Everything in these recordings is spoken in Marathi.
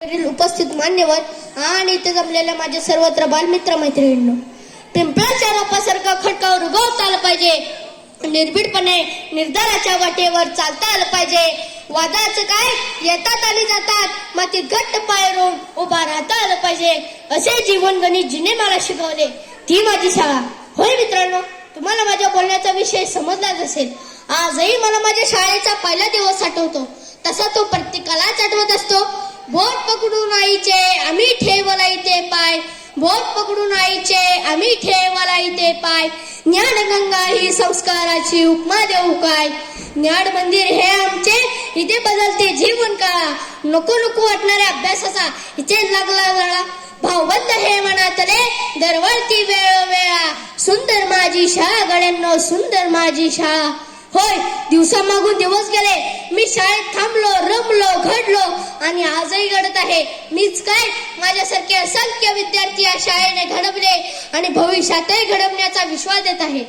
उपस्थित मान्यवर आणि इथे जमलेल्या माझ्या सर्वत्र बालमित्र मैत्रिणींनो, पिंपळाच्या रोपासारखं खडकावर उगवता आलं पाहिजे. निर्भीडपणे निर्धाराच्या वाटेवर चालता आलं पाहिजे. वादाचं काय, येतात आणि जातात, मातीत घट्ट पाय रोवून उभा राहता आलं पाहिजे. असे जीवन गणित जिने मला शिकवले, ती माझी शाळा. होय मित्रांनो, तुम्हाला माझ्या बोलण्याचा विषय समजलाच असेल. आजही मला माझ्या शाळेचा पहिला दिवस आठवतो, तसा तो प्रत्येकालाच आठवत असतो. बोट पकडून आईचे आम्ही ठेवला इथे पाय, बोट पकडून आईचे आम्ही ठेवला इथे पाय. ज्ञानगंगा ही संस्काराची उपमा देऊ काय. ज्ञान मंदिर हे आमचे, इथे बदलते जीवन काळा. नको नको वाटणाऱ्या अभ्यासाचा इथे लागला लळा. भावबंद हे मनातले दरवळती वेळोवेळा. सुंदर माझी शाळा गड्यांनो, सुंदर माझी शाळा. होय, दिवसामागून दिवस गेले, मी शाळेत थांबलो, रमलो, घडलो आणि आजही घडत आहे. मीच काय, माझ्यासारखे असंख्य विद्यार्थी या शाळेने घडवले आणि भविष्यातही घडवण्याचा विश्वास देत आहे.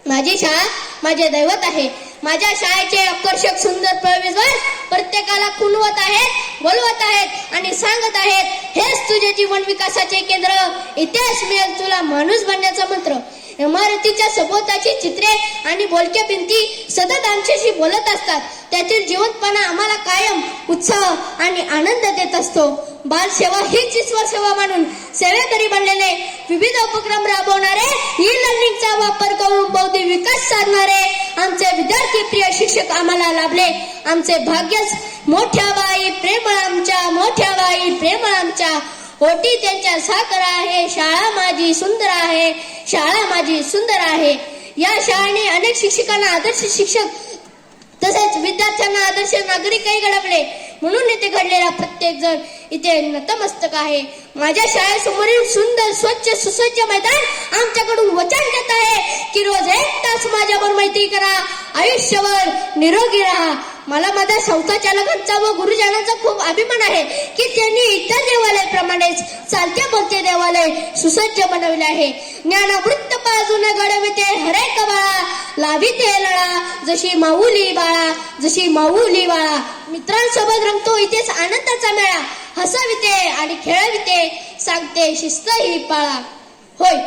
माझी शाळा माझे दैवत आहे. माझ्या शाळेचे आकर्षक सुंदर प्रवेशद्वार प्रत्येकाला खुणवत आहेत, बोलवत आहेत आणि सांगत आहेत, हेच तुझे जीवन विकासाचे केंद्र. इथेच मिळेल तुला माणूस बनण्याचा मंत्र. इमारतीच्या सभोवताची चित्रे आणि बोलक्या भिंती सतत आमच्याशी बोलत असतात. त्यातील जिवंतपणा आम्हाला कायम उत्साह आणि आनंद देत असतो. बालसेवा हीच ईश्वर सेवा म्हणून सेवेकरी बनलेले, विविध उपक्रम राबवणारे, ई लर्निंगचा वापर करून बौद्धिक विकास साधणारे आमचे विद्यार्थी प्रिय शिक्षक आम्हाला लाभले. आमचे भाग्यच. मोठ्या बाई प्रेमळ आमच्या, मोठ्या बाई प्रेमळ आमच्या. ओटी त्यांच्या साखर आहे, शाळा माझी सुंदर आहे, शाळा माझी सुंदर आहे. या शाळेने अनेक शिक्षकांना आदर्श शिक्षक तसेच विद्यार्थ्यांना आदर्श नागरिकही घडवले. म्हणून इथे घडलेला प्रत्येक जण इथे नतमस्तक आहे. माझ्या शाळेसमोरील सुंदर स्वच्छ सुसज्ज मैदान आमच्याकडून वचन देत आहे की रोज 1 तास माझ्यावर मैत्री करा, आयुष्यभर निरोगी राहा. मला माझ्या संस्थाचालकांचा व गुरुजनांचा खूप अभिमान आहे की त्यांनी इतर देवालयाप्रमाणेच चालत्या बोलते देवालय सुसज्ज बनवले आहे. ज्ञानामृत पाजून घडविते हरेक बाळा, लाविते लळा, जशी माऊली बाळा, जशी माऊली बाळा. मित्रांसोबत रंगतो इथेच आनंदाचा मेळा. हसविते आणि खेळविते, सांगते शिस्त ही पाळा. होय,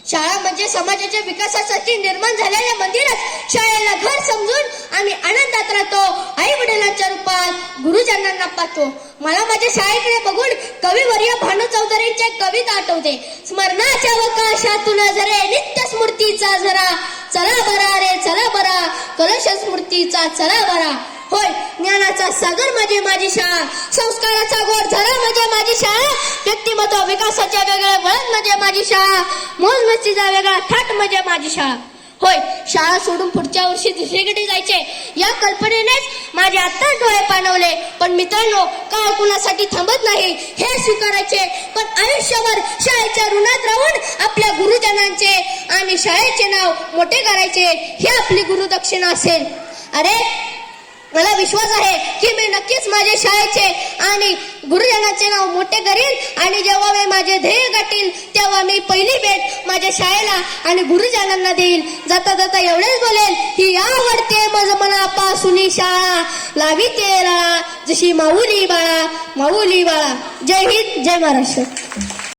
शाळा म्हणजे समाजाच्या विकासासाठी निर्माण झालेल्या मंदिरात. शाळेला घर समजून आम्ही आनंदात राहतो. आई वडिलांच्या रूपात गुरुजनांना पाहतो. मला माझ्या शाळेकडे बघून कविवर्य भानू चौधरींची कविता आठवते. स्मरणाच्या अवकाशातून झरे नित्य स्मृतीचा झरा, चला बरा रे चला बरा, कलश स्मृतीचा चला बरा. होय, ज्ञानाचा सागर म्हणजे माझी शाळा, संस्काराचा गोड झरा म्हणजे माझी शाळा, व्यक्तिमत्व विकासाच्या वेगळ्या वळण म्हणजे माझी शाळा, मोजमस्तीचा वेगळा थाट म्हणजे माझी शाळा. होय, शाळा सोडून पुढच्या वर्षी दुसरीकडे जायचे या कल्पनेनेच माझे आत्ताच डोळे पाणवले. पण मित्रांनो, काळ कुणासाठी थांबत नाही हे स्वीकारायचे. पण आयुष्यभर शाळेच्या ऋणात राहून आपल्या गुरुजनांचे आणि शाळेचे नाव मोठे करायचे, हे आपली गुरुदक्षिणा असेल. अरे, मला विश्वास आहे की मी नक्कीच माझ्या शाळेचे आणि गुरुजनांचे नाव मोठे करीन आणि जेव्हा मी माझे ध्येय गाठील तेव्हा मी पहिली भेट माझ्या शाळेला आणि गुरुजनांना देईल. जाता जाता एवढेच बोलेल, ही आवडते मज मनापासून शाळा, लाविते लळा, जशी माऊली बाळा, माऊली बाळा. जय हिंद, जय महाराष्ट्र.